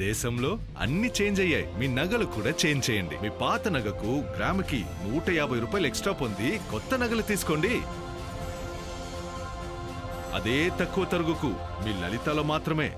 దేశంలో అన్ని చేంజ్ అయ్యాయి, మీ నగలు కూడా చేంజ్ చేయండి. మీ పాత నగకు గ్రాముకి 150 రూపాయలు ఎక్స్ట్రా పొంది కొత్త నగలు తీసుకోండి. అదే తక్కువ తరుగుకు మీ లలితలో మాత్రమే.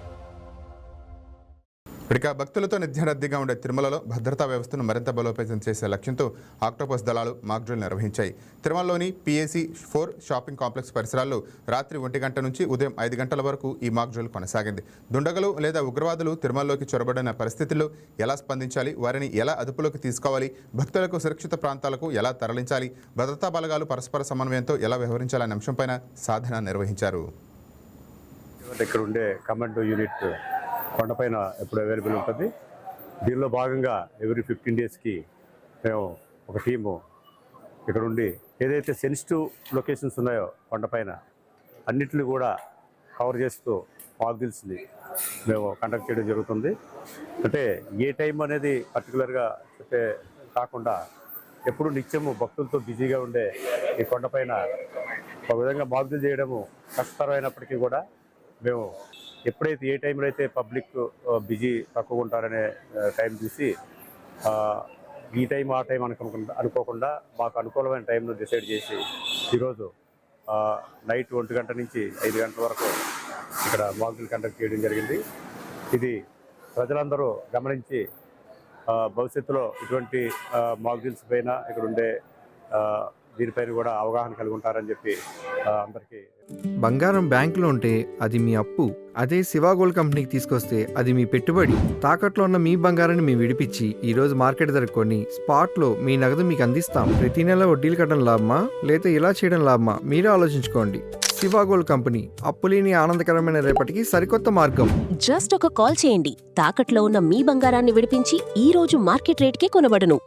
ఇక భక్తులతో నిత్యరద్దీగా ఉండే తిరుమలలో భద్రతా వ్యవస్థను మరింత బలోపేతం చేసే లక్ష్యంతో ఆక్టోపస్ దళాలు మాక్ డ్రిల్ నిర్వహించాయి. తిరుమలలోని PAC 4 షాపింగ్ కాంప్లెక్స్ పరిసరాల్లో రాత్రి 1 గంట నుంచి ఉదయం 5 గంటల వరకు ఈ మాక్ డ్రిల్ కొనసాగింది. దుండగులు లేదా ఉగ్రవాదులు తిరుమలలోకి చొరబడిన పరిస్థితుల్లో ఎలా స్పందించాలి, వారిని ఎలా అదుపులోకి తీసుకోవాలి, భక్తులకు సురక్షిత ప్రాంతాలకు ఎలా తరలించాలి, భద్రతా బలగాలు పరస్పర సమన్వయంతో ఎలా వ్యవహరించాలనే అంశంపైన సాధన నిర్వహించారు. ఇక్కడ ఉండే కమాండో యూనిట్ కొండపైన ఎప్పుడు అవైలబుల్ ఉంటుంది. దీనిలో భాగంగా ఎవ్రీ 15 డేస్కి మేము ఒక టీము ఇక్కడ ఉండి ఏదైతే సెన్సిటివ్ లొకేషన్స్ ఉన్నాయో కొండపైన అన్నిటిని కూడా కవర్ చేస్తూ మాక్ డ్రిల్స్ని మేము కండక్ట్ చేయడం జరుగుతుంది. అంటే ఏ టైం అనేది పర్టికులర్గా చెప్పే కాకుండా ఎప్పుడు నిత్యము భక్తులతో బిజీగా ఉండే ఈ కొండపైన ఒక విధంగా మాక్ డ్రిల్ చేయడము కష్టతరమైనప్పటికీ కూడా మేము ఎప్పుడైతే ఏ టైంలో అయితే పబ్లిక్ బిజీ తక్కువ ఉంటారనే టైం చూసి ఈ టైం ఆ టైం అనుకోకుండా మాకు అనుకూలమైన టైంను డిసైడ్ చేసి ఈరోజు నైట్ 1 గంట నుంచి 5 గంటల వరకు ఇక్కడ మాక్ డ్రిల్ కండక్ట్ చేయడం జరిగింది. ఇది ప్రజలందరూ గమనించి భవిష్యత్తులో ఇటువంటి మాక్ డ్రిల్స్ పైన ఇక్కడ ఉండే దీనిపైన కూడా అవగాహన కలిగి ఉంటారని చెప్పి అందరికీ. బంగారం బ్యాంకులో ఉంటే అది మీ అప్పు, అదే శివ గోల్డ్ కంపెనీకి తీసుకొస్తే అది మీ పెట్టుబడి. తాకట్లో ఉన్న మీ బంగారాన్ని మేము విడిపించి ఈ రోజు మార్కెట్ ధర కొని స్పాట్లో మీ నగదు మీకు అందిస్తాం. ప్రతి నెల వడ్డీలు కట్టడం లాభమా లేదా ఇలా చేయడం లాభమా మీరే ఆలోచించుకోండి. శివ గోల్డ్ కంపెనీ, అప్పులేని ఆనందకరమైన రేపటికి సరికొత్త మార్గం. జస్ట్ ఒక కాల్ చేయండి. తాకట్లో ఉన్న మీ బంగారాన్ని విడిపించి ఈ రోజు మార్కెట్ రేట్కే కొనబడును.